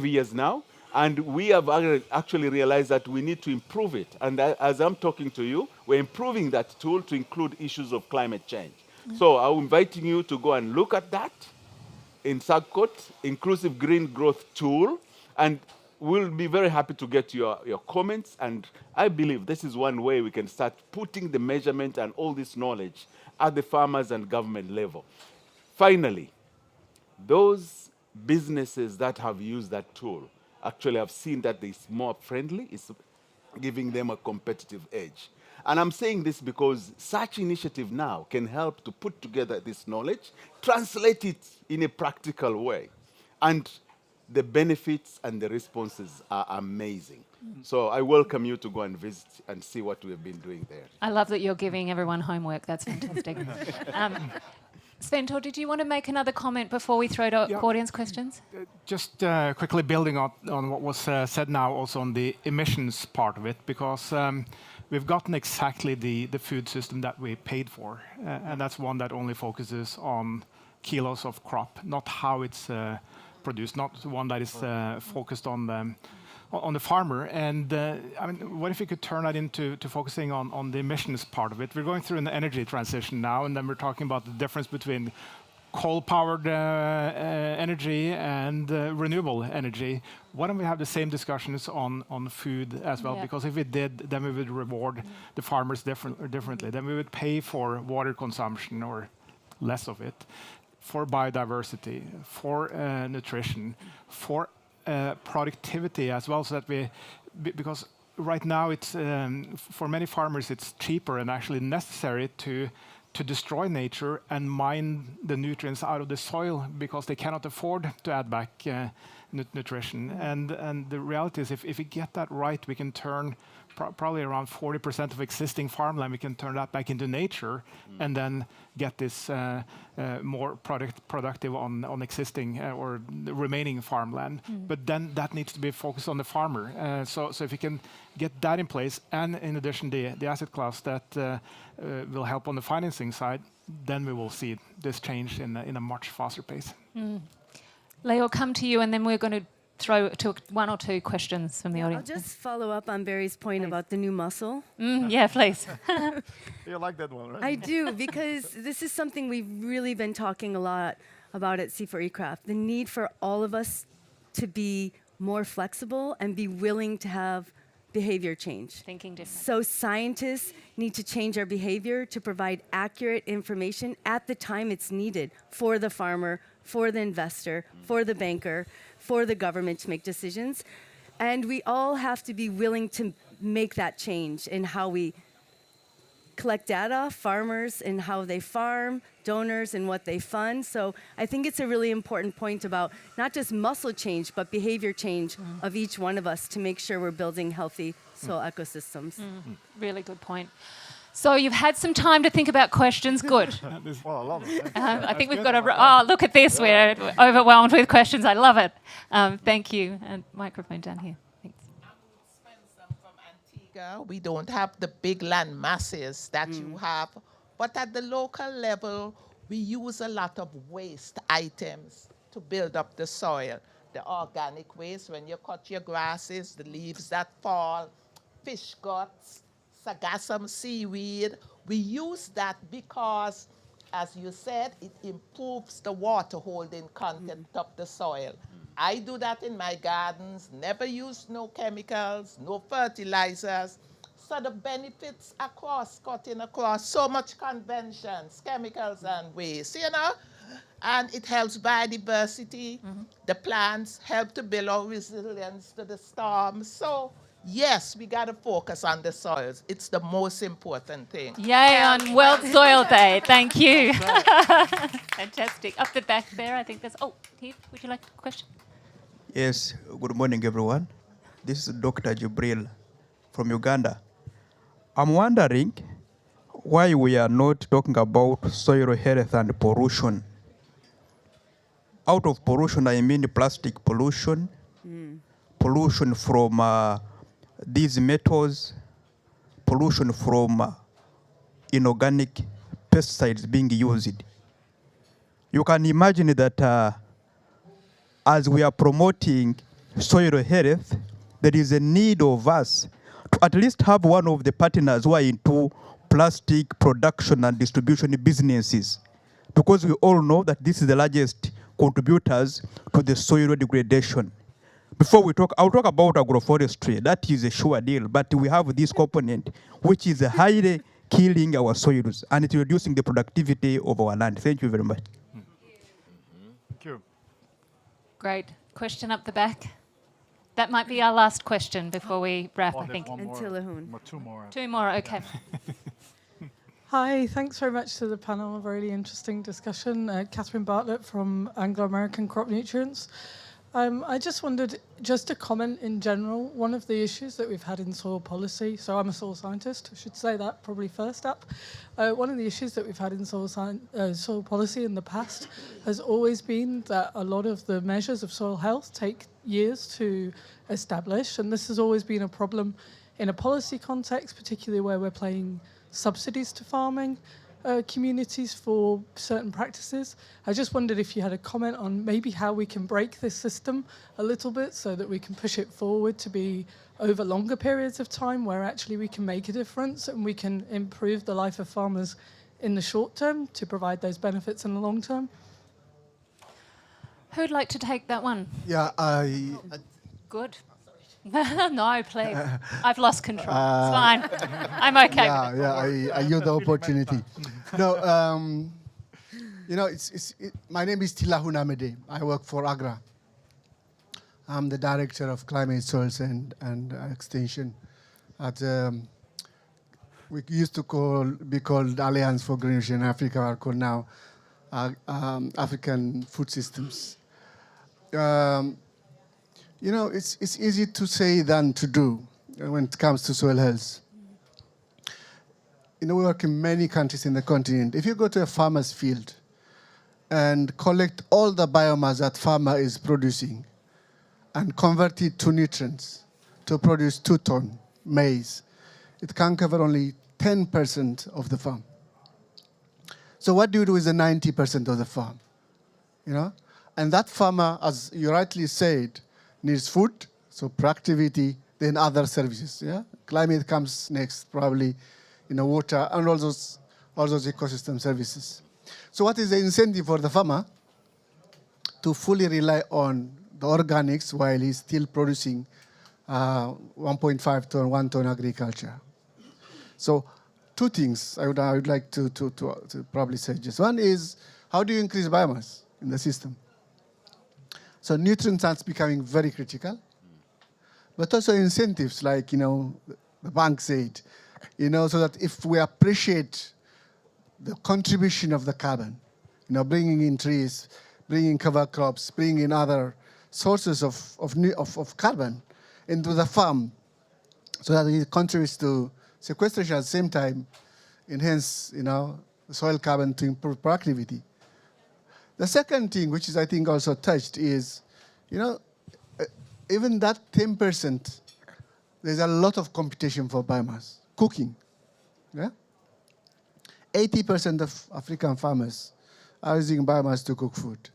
years now. And we have actually realized that we need to improve it. And as I'm talking to you, we're improving that tool to include issues of climate change. So I'm inviting you to go and look at that in SAGCOT, Inclusive Green Growth Tool. And we'll be very happy to get your comments, and I believe this is one way we can start putting the measurement and all this knowledge at the farmers and government level. Finally, those businesses that have used that tool actually have seen that it's more friendly, it's giving them a competitive edge. And I'm saying this because such initiative now can help to put together this knowledge, translate it in a practical way. And the benefits and the responses are amazing. So I welcome you to go and visit and see what we've been doing there. I love that you're giving everyone homework. That's fantastic. Sventor, did you want to make another comment before we throw to audience questions? Just quickly building on what was said now also on the emissions part of it, because we've gotten exactly the food system that we paid for. And that's one that only focuses on kilos of crop, not how it's produced, not one that is focused on the farmer. And I mean, what if we could turn that into focusing on the emissions part of it? We're going through an energy transition now, and then we're talking about the difference between coal-powered energy and renewable energy. Why don't we have the same discussions on food as well? Yeah. Because if we did, then we would reward the farmers differently. Then we would pay for water consumption or less of it, for biodiversity, for nutrition, for productivity as well, so that because right now it's for many farmers it's cheaper and actually necessary to destroy nature and mine the nutrients out of the soil because they cannot afford to add back nutrition. And the reality is, if we get that right, we can turn probably around 40% of existing farmland, we can turn that back into nature and then get this more productive on existing or the remaining farmland. But then that needs to be focused on the farmer. So if we can get that in place, and in addition the asset class that will help on the financing side, then we will see this change in a much faster pace. Leo, I'll come to you, and then we're going to throw to one or two questions from the I'll audience. just follow up on Barry's point about the new muscle. Yeah, please. You like that one, right? I do, because this is something we've really been talking a lot about at C4ECRAFT, the need for all of us to be more flexible and be willing to have behavior change. Thinking different. So scientists need to change our behavior to provide accurate information at the time it's needed for the farmer, for the investor, for the banker, for the government to make decisions. And we all have to be willing to make that change in how we collect data, farmers and how they farm, donors and what they fund. So I think it's a really important point about not just muscle change, but behavior change of each one of us to make sure we're building healthy soil ecosystems. Really good point. So you've had some time to think about questions. Good. Well, I love it. I think we've got oh, look at this. We're overwhelmed with questions. I love it. Thank you. And microphone down here. Thanks. Spencer from Antigua. We don't have the big land masses that you have, but at the local level, we use a lot of waste items to build up the soil. The organic waste, when you cut your grasses, the leaves that fall, fish guts, sargassum seaweed. We use that because, as you said, it improves the water holding content of the soil. I do that in my gardens, never use no chemicals, no fertilizers. So the benefits across, cutting across so much conventions, chemicals and waste, you know? And it helps biodiversity. The plants help to build our resilience to the storms. So yes, we got to focus on the soils. It's the most important thing. Yay on World Soil Day. Thank you. Fantastic. Up the back there, I think there's... Oh, Keith, would you like a question? Yes, good morning, everyone. This is Dr. Jibril from Uganda. I'm wondering why we are not talking about soil health and pollution. Out of pollution, I mean plastic pollution, pollution from these metals, pollution from inorganic pesticides being used. You can imagine that as we are promoting soil health, there is a need of us to at least have one of the partners who are into plastic production and distribution businesses, because we all know that this is the largest contributors to the soil degradation. Before we talk, I'll talk about agroforestry. That is a sure deal, but we have this component which is highly killing our soils and it's reducing the productivity of our land. Thank you very much. Thank you. Great. Question up the back. That might be our last question before we wrap, Oh, I there's think. one more. Until Lahun. Two more. Two more, okay. Hi, thanks very much to the panel. A really interesting discussion. Catherine Bartlett from Anglo-American Crop Nutrients. I just wondered, just a comment in general, one of the issues that we've had in soil policy, so I'm a soil scientist, I should say that probably first up. One of the issues that we've had in soil policy in the past has always been that a lot of the measures of soil health take years to establish, and this has always been a problem in a policy context, particularly where we're paying subsidies to farming communities for certain practices. I just wondered if you had a comment on maybe how we can break this system a little bit so that we can push it forward to be over longer periods of time where actually we can make a difference and we can improve the life of farmers in the short term to provide those benefits in the long term. Who'd like to take that one? Yeah, Good. No, please. I've lost control. It's fine. I'm okay with it. I use the opportunity. No, my name is Tilahun Amede. I work for AGRA. I'm the director of climate, soils, and extension at we used to be called Alliance for Green Nutrition in Africa, are called now African Food Systems. It's easy to say than to do when it comes to soil health. We work in many countries in the continent. If you go to a farmer's field and collect all the biomass that farmer is producing and convert it to nutrients to produce 2 ton maize, it can cover only 10% of the farm. So what do you do with the 90% of the farm? And that farmer, as you rightly said, needs food, so productivity, then other services. Yeah, climate comes next, probably, water and all those ecosystem services. So, what is the incentive for the farmer to fully rely on the organics while he's still producing 1.5 ton, 1 ton agriculture? So, 2 things I would like to probably suggest. One is, how do you increase biomass in the system? So nutrients are becoming very critical, but also incentives like, the bank said, so that if we appreciate the contribution of the carbon, bringing in trees, bringing in cover crops, bringing in other sources of carbon into the farm, so that it contributes to sequestration at the same time, enhance, the soil carbon to improve productivity. The second thing, which is I think also touched, is, even that 10%, there's a lot of competition for biomass. Cooking, yeah? 80% of African farmers are using biomass to cook food.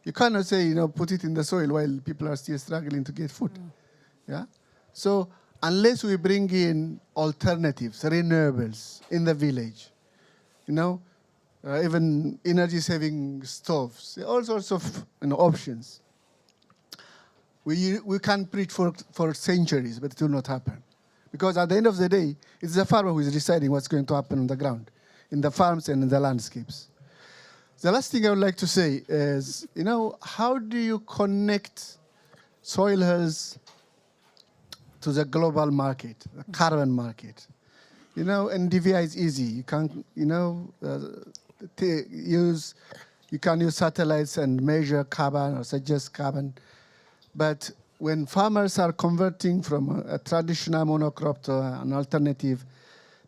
You cannot say, put it in the soil while people are still struggling to get food. Yeah? So unless we bring in alternatives, renewables in the village, even energy-saving stoves, all sorts of options. We can preach for centuries, but it will not happen. Because at the end of the day, it's the farmer who is deciding what's going to happen on the ground, in the farms and in the landscapes. The last thing I would like to say is, how do you connect soil health to the global market, the carbon market? NDVI is easy. You can, you can use satellites and measure carbon or suggest carbon. But when farmers are converting from a traditional monocrop to an alternative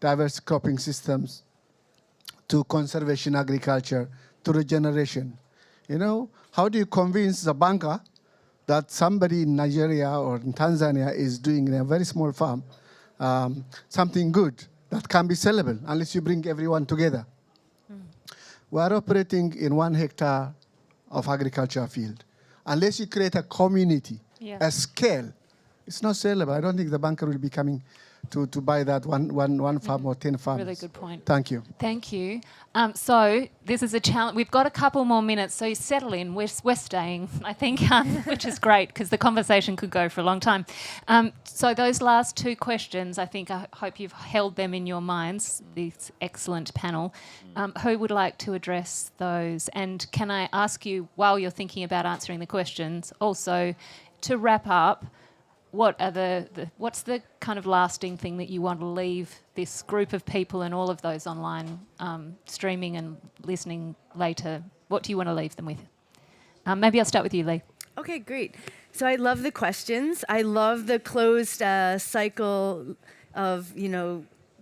diverse cropping systems, to conservation agriculture, to regeneration, how do you convince the banker that somebody in Nigeria or in Tanzania is doing in a very small farm something good that can be sellable unless you bring everyone together? We are operating in 1 hectare of agriculture field. Unless you create a community, a scale, it's not sellable. I don't think the banker will be coming to buy that one farm or 10 farms. Really good point. Thank you. Thank you. So this is a challenge. We've got a couple more minutes, so settle in. We're staying, I think, which is great because the conversation could go for a long time. So those last two questions, I hope you've held them in your minds, this excellent panel. Who would like to address those? And can I ask you, while you're thinking about answering the questions, also to wrap up, what's the kind of lasting thing that you want to leave this group of people and all of those online streaming and listening later? What do you want to leave them with? Maybe I'll start with you, Lee. Okay, great. So I love the questions. I love the closed cycle of,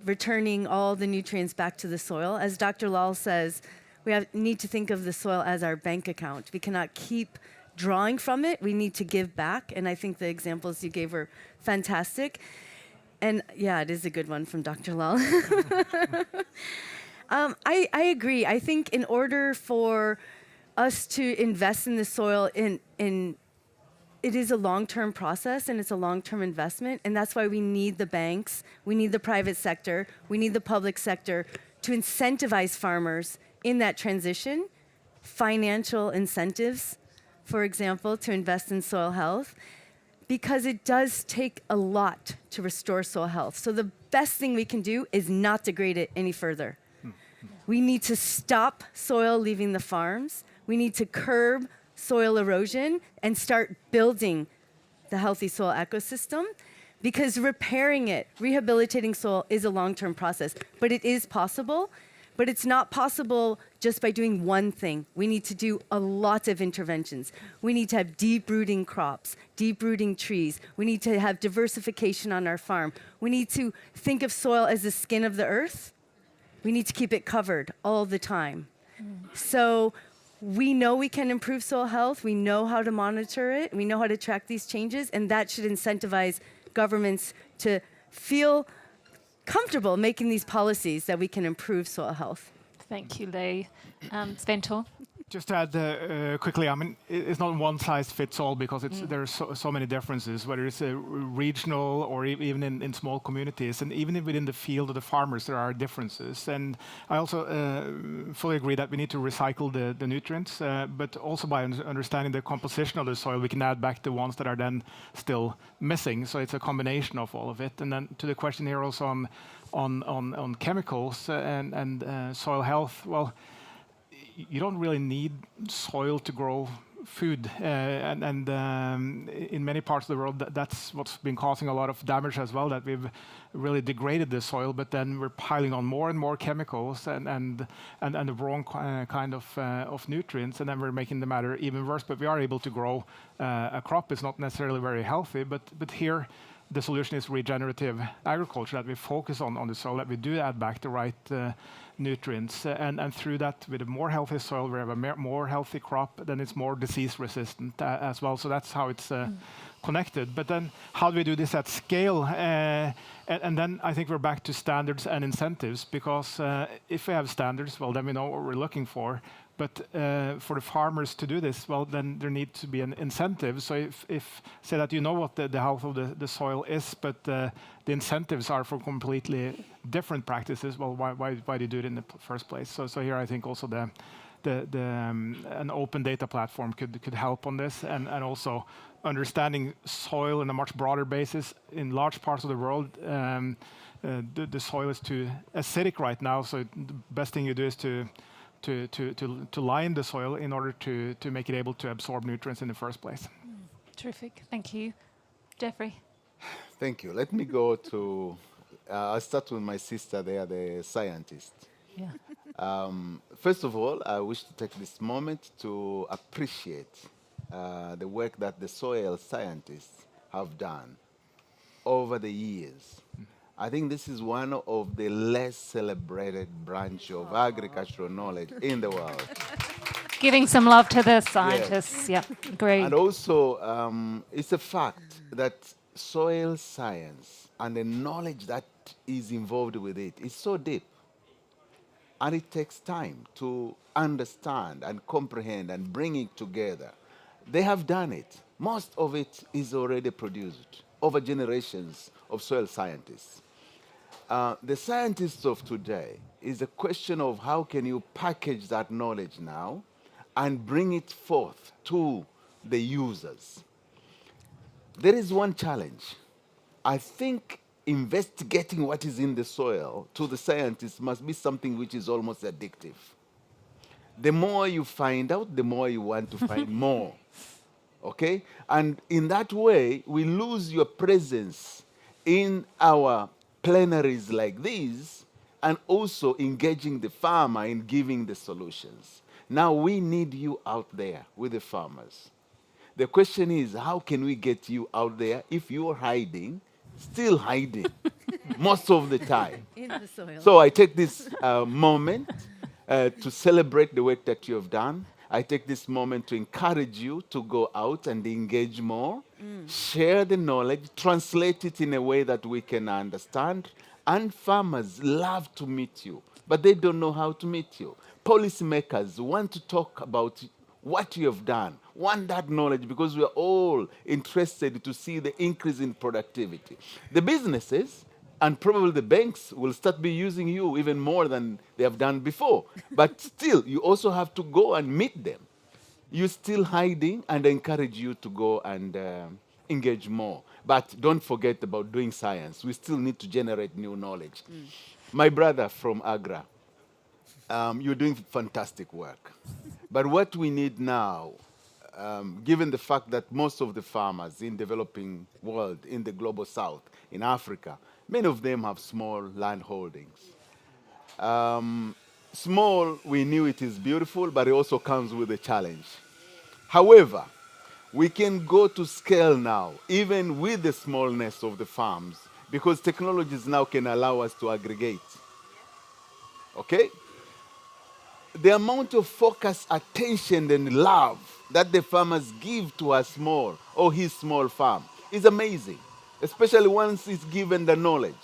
returning all the nutrients back to the soil. As Dr. Lal says, we need to think of the soil as our bank account. We cannot keep drawing from it. We need to give back. And I think the examples you gave were fantastic. And yeah, it is a good one from Dr. Lal. I agree. I think in order for us to invest in the soil, it is a long-term process and it's a long-term investment. And that's why we need the banks, we need the private sector, we need the public sector to incentivize farmers in that transition, financial incentives, for example, to invest in soil health, because it does take a lot to restore soil health. So the best thing we can do is not degrade it any further. We need to stop soil leaving the farms. We need to curb soil erosion and start building the healthy soil ecosystem, because repairing it, rehabilitating soil is a long-term process, but it is possible. But it's not possible just by doing one thing. We need to do a lot of interventions. We need to have deep-rooting crops, deep-rooting trees. We need to have diversification on our farm. We need to think of soil as the skin of the earth. We need to keep it covered all the time. So we know we can improve soil health. We know how to monitor it. We know how to track these changes, and that should incentivize governments to feel comfortable making these policies that we can improve soil health. Thank you, Lee. Sven Tor? Just to add quickly, I mean, it's not one size fits all because there are so many differences, whether it's regional or even in small communities. And even within the field of the farmers, there are differences. And I also fully agree that we need to recycle the nutrients, but also by understanding the composition of the soil, we can add back the ones that are then still missing. So it's a combination of all of it. And then to the question here also on chemicals and soil health, well, you don't really need soil to grow food, and in many parts of the world, that's what's been causing a lot of damage as well. That we've really degraded the soil, but then we're piling on more and more chemicals and the wrong kind of nutrients, and then we're making the matter even worse. But we are able to grow a crop. It's not necessarily very healthy, but here the solution is regenerative agriculture, that we focus on the soil, that we do add back the right nutrients. And through that, with a more healthy soil, we have a more healthy crop, then it's more disease resistant as well. So that's how it's connected. But then how do we do this at scale? And then I think we're back to standards and incentives, because if we have standards, well, then we know what we're looking for. But for the farmers to do this, well, then there needs to be an incentive. So if say that you know what the health of the soil is, but the incentives are for completely different practices, well, why do you do it in the first place? So here I think also an open data platform could help on this, and also understanding soil in a much broader basis. In large parts of the world, the soil is too acidic right now. So the best thing you do is to line the soil in order to make it able to absorb nutrients in the first place. Terrific. Thank you. Jeffrey? Thank you. Let me go to, I'll start with my sister there, the scientist. Yeah. First of all, I wish to take this moment to appreciate the work that the soil scientists have done over the years. I think this is one of the less celebrated branch of agricultural knowledge in the world. Giving some love to the scientists. Yes. Yeah, agreed. And also, it's a fact that soil science and the knowledge that is involved with it is so deep. And it takes time to understand and comprehend and bring it together. They have done it. Most of it is already produced over generations of soil scientists. The scientists of today is a question of how can you package that knowledge now and bring it forth to the users. There is one challenge. I think investigating what is in the soil to the scientists must be something which is almost addictive. The more you find out, the more you want to find more. Okay? And in that way, we lose your presence in our plenaries like these and also engaging the farmer in giving the solutions. Now we need you out there with the farmers. The question is, how can we get you out there if you're hiding, still hiding, most of the time? In the soil. So I take this moment to celebrate the work that you have done. I take this moment to encourage you to go out and engage more, share the knowledge, translate it in a way that we can understand. And farmers love to meet you, but they don't know how to meet you. Policymakers want to talk about what you have done, want that knowledge because we are all interested to see the increase in productivity. The businesses and probably the banks will start be using you even more than they have done before. But still, you also have to go and meet them. You're still hiding, and I encourage you to go and engage more. But don't forget about doing science. We still need to generate new knowledge. My brother from Agra, you're doing fantastic work. But what we need now, given the fact that most of the farmers in developing world, in the global south, in Africa, many of them have small land holdings. Small, we knew it is beautiful, but it also comes with a challenge. However, we can go to scale now, even with the smallness of the farms, because technologies now can allow us to aggregate. Okay? The amount of focus, attention, and love that the farmers give to a small or his small farm is amazing, especially once it's given the knowledge.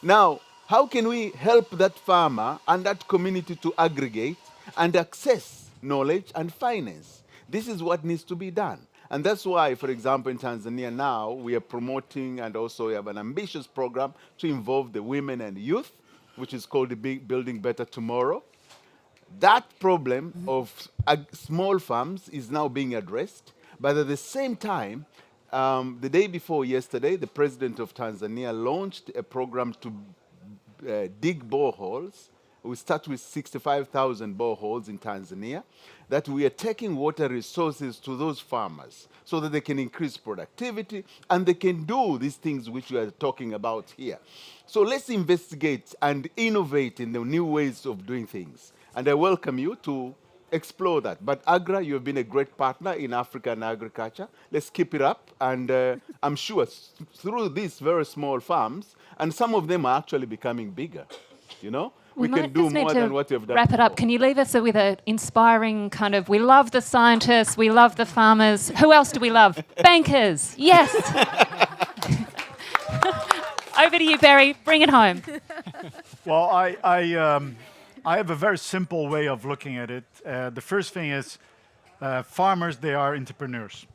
Now, how can we help that farmer and that community to aggregate and access knowledge and finance? This is what needs to be done. And that's why, for example, in Tanzania now, we are promoting and also we have an ambitious program to involve the women and youth, which is called the Building Better Tomorrow. That problem of small farms is now being addressed, but at the same time, the day before yesterday, the president of Tanzania launched a program to dig boreholes. We start with 65,000 boreholes in Tanzania, that we are taking water resources to those farmers so that they can increase productivity and they can do these things which we are talking about here. So let's investigate and innovate in the new ways of doing things. And I welcome you to explore that. But Agra, you have been a great partner in African agriculture. Let's keep it up. And I'm sure through these very small farms, and some of them are actually becoming bigger, you know? We can do more than what you've done. Wrap it up. Can you leave us with an inspiring kind of, we love the scientists, we love the farmers. Who else do we love? Bankers. Yes. Over to you, Barry. Bring it home. Well, I have a very simple way of looking at it. The first thing is farmers, they are entrepreneurs,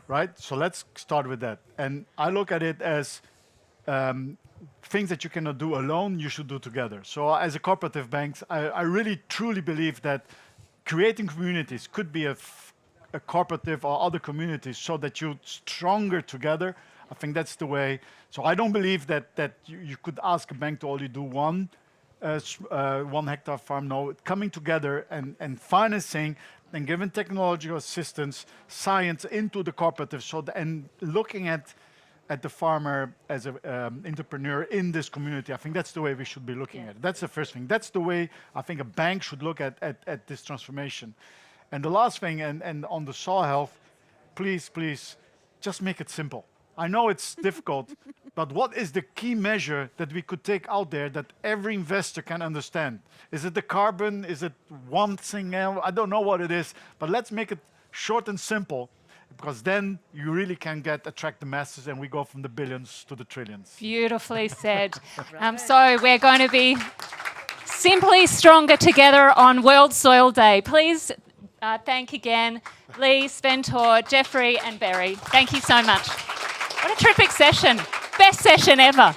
right? So let's start with that. And I look at it as things that you cannot do alone, you should do together. So as a cooperative bank, I really truly believe that creating communities could be a cooperative or other communities so that you're stronger together. I think that's the way. So I don't believe that you could ask a bank to only do one 1 hectare farm. No, coming together and financing and giving technological assistance, science into the cooperative, and looking at the farmer as an entrepreneur in this community. I think that's the way we should be looking at it. That's the first thing. That's the way I think a bank should look at this transformation. And the last thing, and on the soil health, please, just make it simple. I know it's difficult, but what is the key measure that we could take out there that every investor can understand? Is it the carbon? Is it one thing else? I don't know what it is, but let's make it short and simple, because then you really can attract the masses and we go from the billions to the trillions. Beautifully said. So we're going to be simply stronger together on World Soil Day. Please thank again Lee, Sventor, Jeffrey and Barry. Thank you so much. What a terrific session. Best session ever.